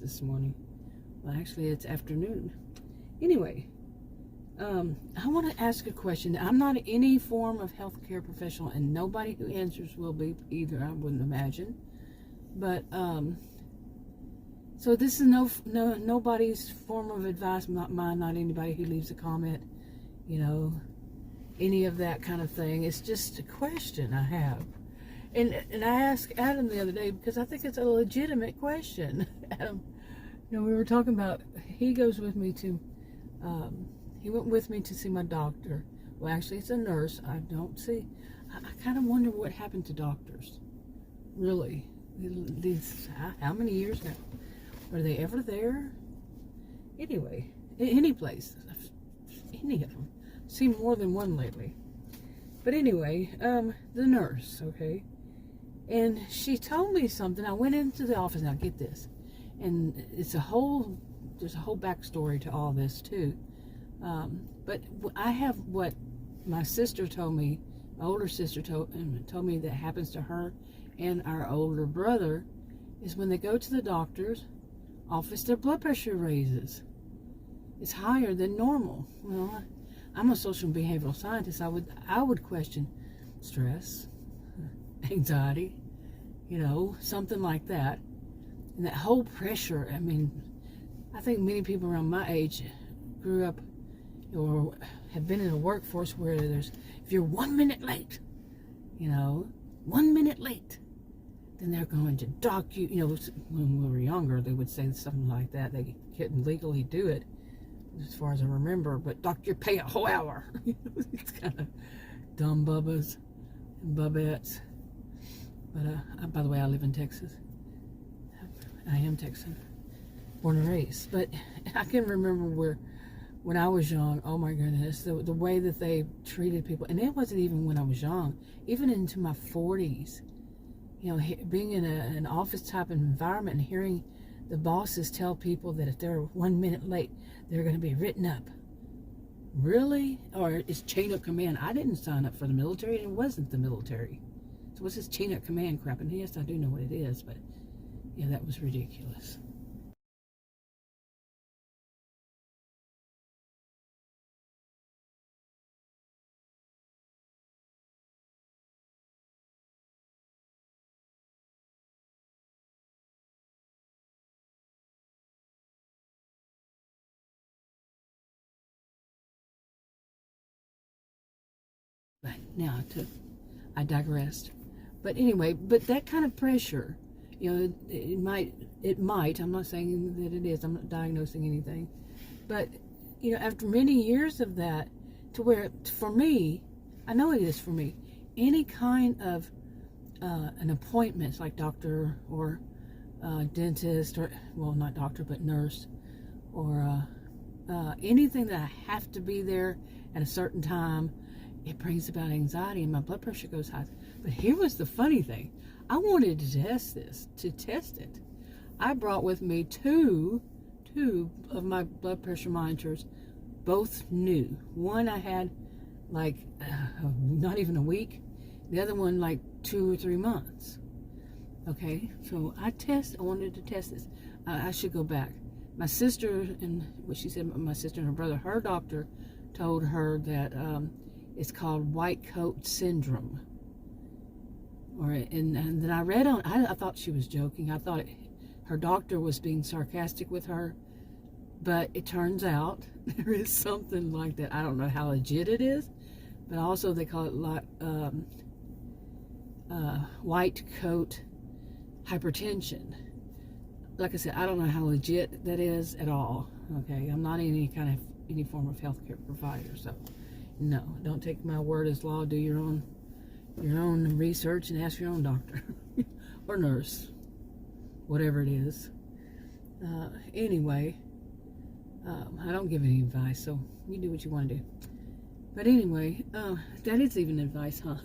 this morning. Well, actually, it's afternoon. Anyway, I want to ask a question. I'm not any form of healthcare professional, and nobody who answers will be either, I wouldn't imagine. But, so this is nobody's form of advice, not mine, not anybody who leaves a comment, you know, any of that kind of thing. It's just a question I have. And I asked Adam the other day because I think it's a legitimate question. Adam, you know, we were talking about, he goes with me to, he went with me to see my doctor. Well, actually, it's a nurse. I kind of wonder what happened to doctors. Really. How many years now? Are they ever there? Anyway, any place. Any of them. Seen more than one lately. But anyway, the nurse, okay? And she told me something. I went into the office. Now, get this. And there's a whole backstory to all this, too. But I have what my sister told me, my older sister told me that happens to her and our older brother, is when they go to the doctor's office, their blood pressure raises. It's higher than normal. Well, I'm a social and behavioral scientist. I would question stress, anxiety, you know, something like that. And that whole pressure, I mean, I think many people around my age grew up or have been in a workforce where if you're 1 minute late, you know, 1 minute late, then they're going to dock you. You know, when we were younger, they would say something like that. They couldn't legally do it, as far as I remember, but dock your pay a whole hour. It's kind of dumb bubbas and bubettes. But by the way, I live in Texas. I am Texan, born and raised. But I can remember when I was young, oh my goodness, the way that they treated people. And it wasn't even when I was young, even into my 40s. You know, being in an office type of environment and hearing the bosses tell people that if they're 1 minute late, they're going to be written up. Really? Or it's chain of command. I didn't sign up for the military, and it wasn't the military. So what's this chain of command crap? And yes, I do know what it is, but yeah, that was ridiculous. But now I digressed. But anyway, but that kind of pressure, you know, it might, I'm not saying that it is, I'm not diagnosing anything, but, you know, after many years of that, to where, for me, I know it is for me, any kind of an appointment, like doctor or dentist, or, well, not doctor, but nurse, or anything that I have to be there at a certain time, it brings about anxiety and my blood pressure goes high. But here was the funny thing. I wanted to test it. I brought with me two of my blood pressure monitors, both new. One I had like not even a week. The other one like 2 or 3 months. Okay, so I wanted to test this. I should go back. My sister, and what she said, my sister and her brother, her doctor told her that it's called white coat syndrome. And then I read on, I thought she was joking. I thought her doctor was being sarcastic with her. But it turns out there is something like that. I don't know how legit it is. But also they call it like, white coat hypertension. Like I said, I don't know how legit that is at all. Okay, I'm not any form of healthcare provider, so no, don't take my word as law. Do your own research and ask your own doctor or nurse, whatever it is. Anyway, I don't give any advice, so you do what you want to do. But anyway, that is even advice, huh?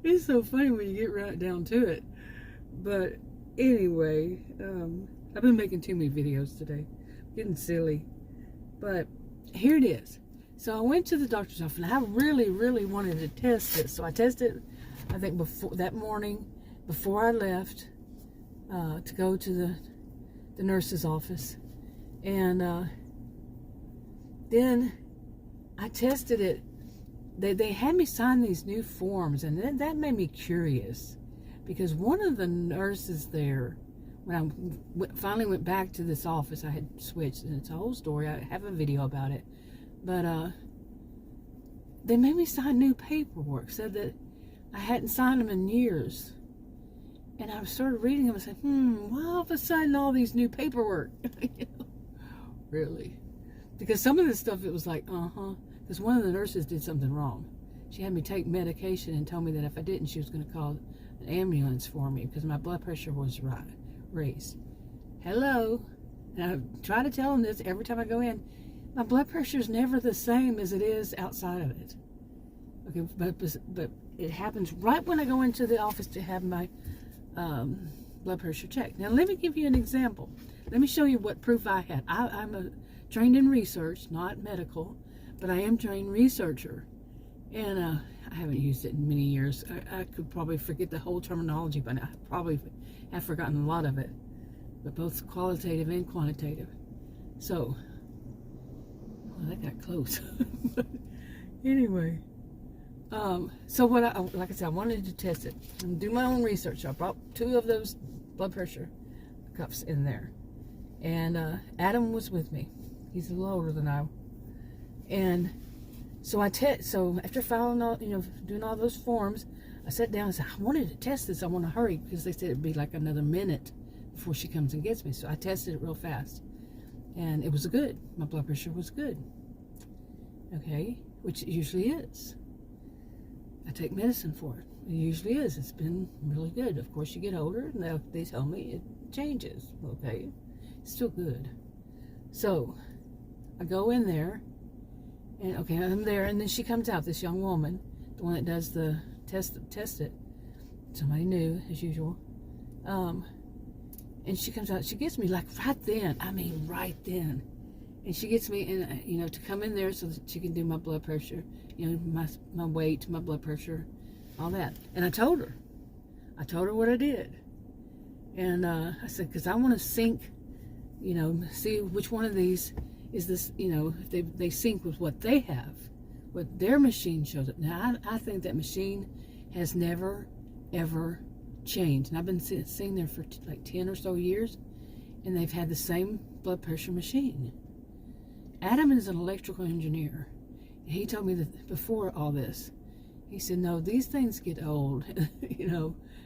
It's so funny when you get right down to it. But anyway, I've been making too many videos today, getting silly. But here it is. So I went to the doctor's office, and I really, really wanted to test this. So I tested, I think, before that morning, before I left. to go to the nurse's office. And then I tested it. They had me sign these new forms, and that made me curious, because one of the nurses there, when I finally went back to this office, I had switched, and it's a whole story. I have a video about it. But they made me sign new paperwork, said that I hadn't signed them in years. And I started reading them and said, why all of a sudden all these new paperwork? You know, really? Because some of this stuff, it was like, because one of the nurses did something wrong. She had me take medication and told me that if I didn't, she was going to call an ambulance for me because my blood pressure was raised. Hello? And I try to tell them this every time I go in. My blood pressure is never the same as it is outside of it. Okay, but it happens right when I go into the office to have my blood pressure checked. Now, let me give you an example. Let me show you what proof I had. I'm trained in research, not medical, but I am trained researcher. And I haven't used it in many years. I could probably forget the whole terminology, but I probably have forgotten a lot of it, but both qualitative and quantitative. So, well, that got close. But anyway, so like I said, I wanted to test it and do my own research. So I brought 2 of those blood pressure cuffs in there, and Adam was with me. He's a little older than I. And so so after filing all, doing all those forms, I sat down and said, I wanted to test this. I want to hurry because they said it'd be like another minute before she comes and gets me. So I tested it real fast, and it was good. My blood pressure was good. Okay, which it usually is. I take medicine for it. It usually is. It's been really good. Of course, you get older, and they tell me it changes. Okay, it's still good. So I go in there, and okay, I'm there, and then she comes out, this young woman, the one that does the test it. Somebody new, as usual. And she comes out, she gets me like right then. I mean, right then. And she gets me in, to come in there so that she can do my blood pressure, my weight, my blood pressure, all that. And I told her what I did. And I said, because I want to sync, see which one of these is this, if they sync with what they have, what their machine shows up. Now, I think that machine has never, ever changed. And I've been sitting there for like 10 or so years, and they've had the same blood pressure machine. Adam is an electrical engineer. And he told me that before all this, he said, no, these things get old.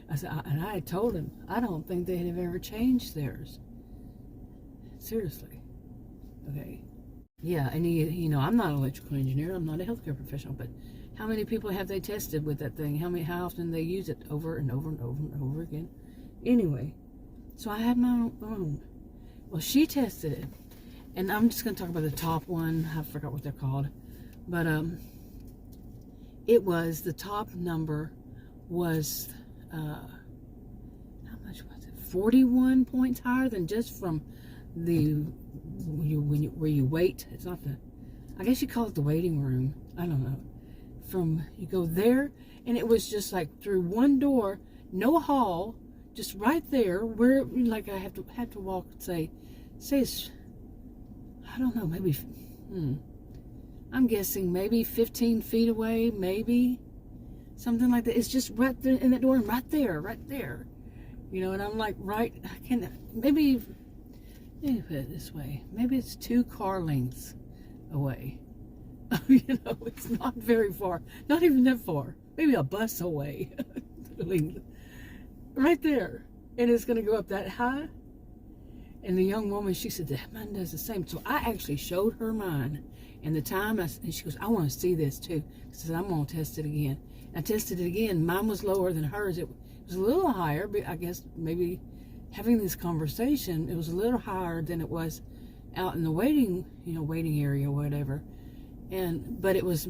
I said, and I had told him, I don't think they have ever changed theirs. Seriously. Okay. Yeah, and I'm not an electrical engineer. I'm not a healthcare professional, but how many people have they tested with that thing? How often they use it over and over and over and over again? Anyway, so I had my own. Well, she tested it, and I'm just going to talk about the top one. I forgot what they're called, but it was, the top number was how much was it? 41 points higher than just from the where you wait. It's not I guess you call it the waiting room. I don't know. From you go there, and it was just like through one door, no hall, just right there where like I have to walk. Say it's, I don't know, maybe I'm guessing maybe 15 feet away, maybe something like that. It's just right there in that door, and right there, and I'm like right. I can't maybe. Let me put it this way. Maybe it's 2 car lengths away. It's not very far. Not even that far. Maybe a bus away. Right there. And it's going to go up that high. And the young woman, she said, that mine does the same. So I actually showed her mine. And the time, and she goes, I want to see this too. I said, I'm going to test it again. I tested it again. Mine was lower than hers. It was a little higher, but I guess maybe having this conversation, it was a little higher than it was out in the waiting area or whatever. But it was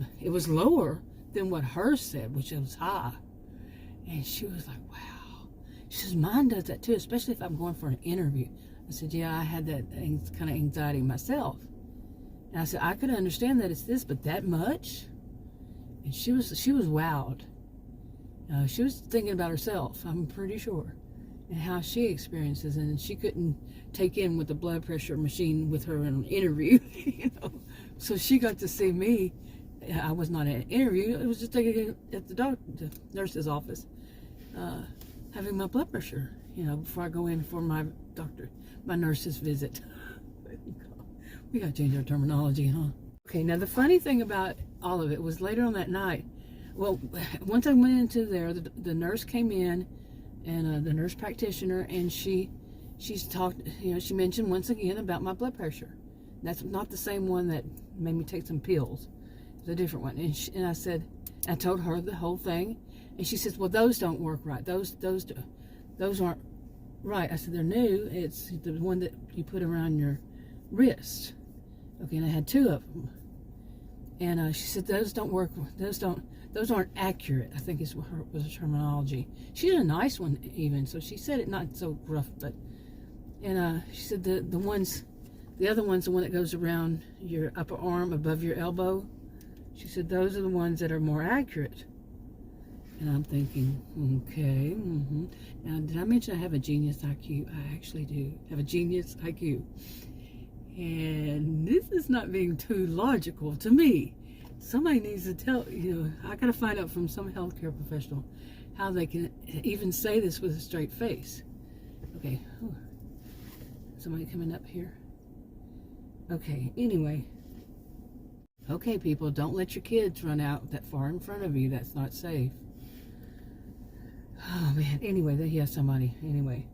lower than what hers said, which was high. And she was like, wow. She says, mine does that too, especially if I'm going for an interview. I said, yeah, I had that kind of anxiety myself. And I said, I could understand that it's this, but that much? And she was wowed. She was thinking about herself, I'm pretty sure. and how she experiences, and she couldn't take in with the blood pressure machine with her in an interview, So she got to see me. I was not in an interview. It was just taking at the nurse's office, having my blood pressure, before I go in for my nurse's visit. We got to change our terminology, huh? Okay, now the funny thing about all of it was later on that night, well, once I went into there, the nurse came in, and the nurse practitioner, and she's talked, she mentioned once again about my blood pressure. That's not the same one that made me take some pills. It's a different one. And I told her the whole thing, and she says, well, those don't work right. Those aren't right. I said, they're new. It's the one that you put around your wrist. Okay, and I had 2 of them. And she said, those don't work. Those aren't accurate, I think was the terminology. She's a nice one even, so she said it not so gruff, but, and she said the other one's the one that goes around your upper arm above your elbow. She said those are the ones that are more accurate. And I'm thinking, okay, Now, did I mention I have a genius IQ? I actually do have a genius IQ. And this is not being too logical to me. Somebody needs to tell, I got to find out from some healthcare professional how they can even say this with a straight face. Okay. Ooh. Somebody coming up here. Okay, anyway. Okay, people, don't let your kids run out that far in front of you. That's not safe. Oh, man. Anyway, somebody. Anyway.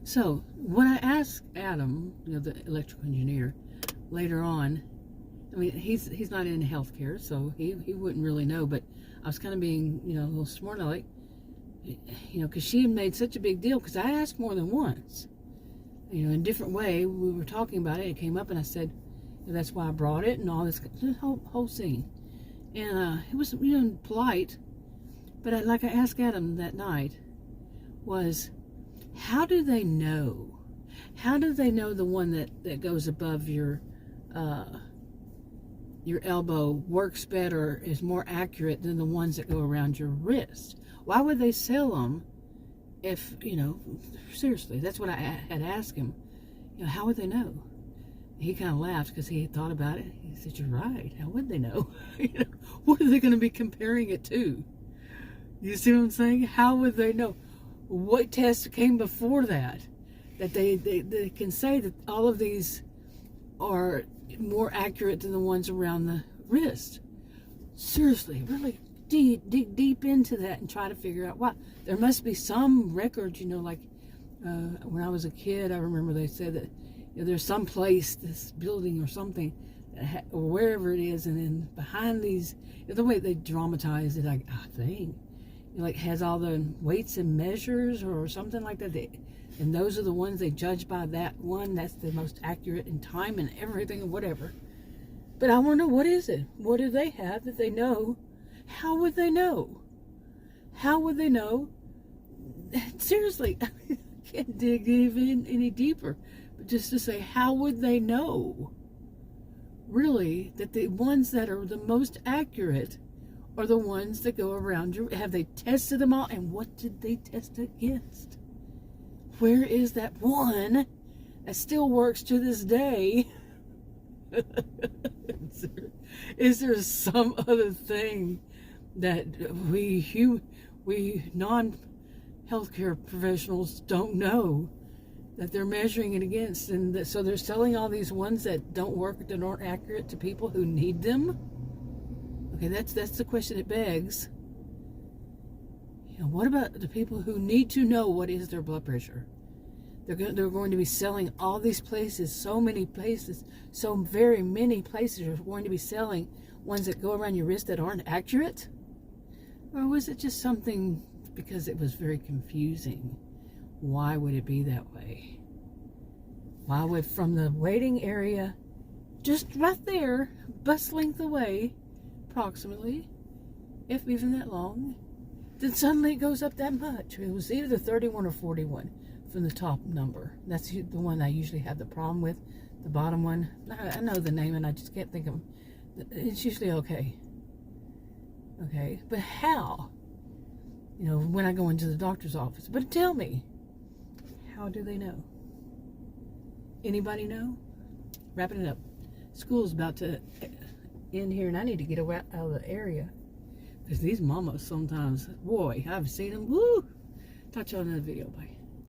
So, when I asked Adam, the electrical engineer, later on, I mean, he's not in healthcare, so he wouldn't really know, but I was kind of being, a little smart aleck, because she had made such a big deal, because I asked more than once, in a different way. We were talking about it, it came up, and I said, that's why I brought it, and all this whole scene. And it was, polite, but like I asked Adam that night, was, how do they know? How do they know the one that goes above your elbow works better, is more accurate than the ones that go around your wrist? Why would they sell them if, seriously, that's what I had asked him. How would they know? He kind of laughed because he had thought about it. He said, you're right. How would they know? What are they going to be comparing it to? You see what I'm saying? How would they know? What test came before that? That they can say that all of these are more accurate than the ones around the wrist. Seriously, really dig deep into that and try to figure out why. There must be some record, like when I was a kid, I remember they said that there's some place, this building or something, or wherever it is, and then behind these, the way they dramatize it, I think, has all the weights and measures or something like that. And those are the ones they judge by that one. That's the most accurate in time and everything and whatever. But I want to know, what is it? What do they have that they know? How would they know? How would they know? Seriously, I can't dig even any deeper. But just to say, how would they know? Really, that the ones that are the most accurate are the ones that go around your... Have they tested them all? And what did they test against? Where is that one that still works to this day? Is there some other thing that we non-healthcare professionals don't know that they're measuring it against? And so they're selling all these ones that don't work, that aren't accurate to people who need them? Okay, that's the question it begs. What about the people who need to know what is their blood pressure? They're going to be selling all these places, so many places, so very many places are going to be selling ones that go around your wrist that aren't accurate? Or was it just something because it was very confusing? Why would it be that way? Why would, from the waiting area, just right there, bus length away, approximately, if even that long, then suddenly it goes up that much? It was either 31 or 41 from the top number. That's the one I usually have the problem with. The bottom one, I know the name and I just can't think of it. It's usually okay. Okay, but how? you know, when I go into the doctor's office. But tell me, how do they know? Anybody know? Wrapping it up. School's about to end here, and I need to get out of the area. Because these mamas sometimes, boy, I've seen them. Woo! Talk to you on another video. Bye.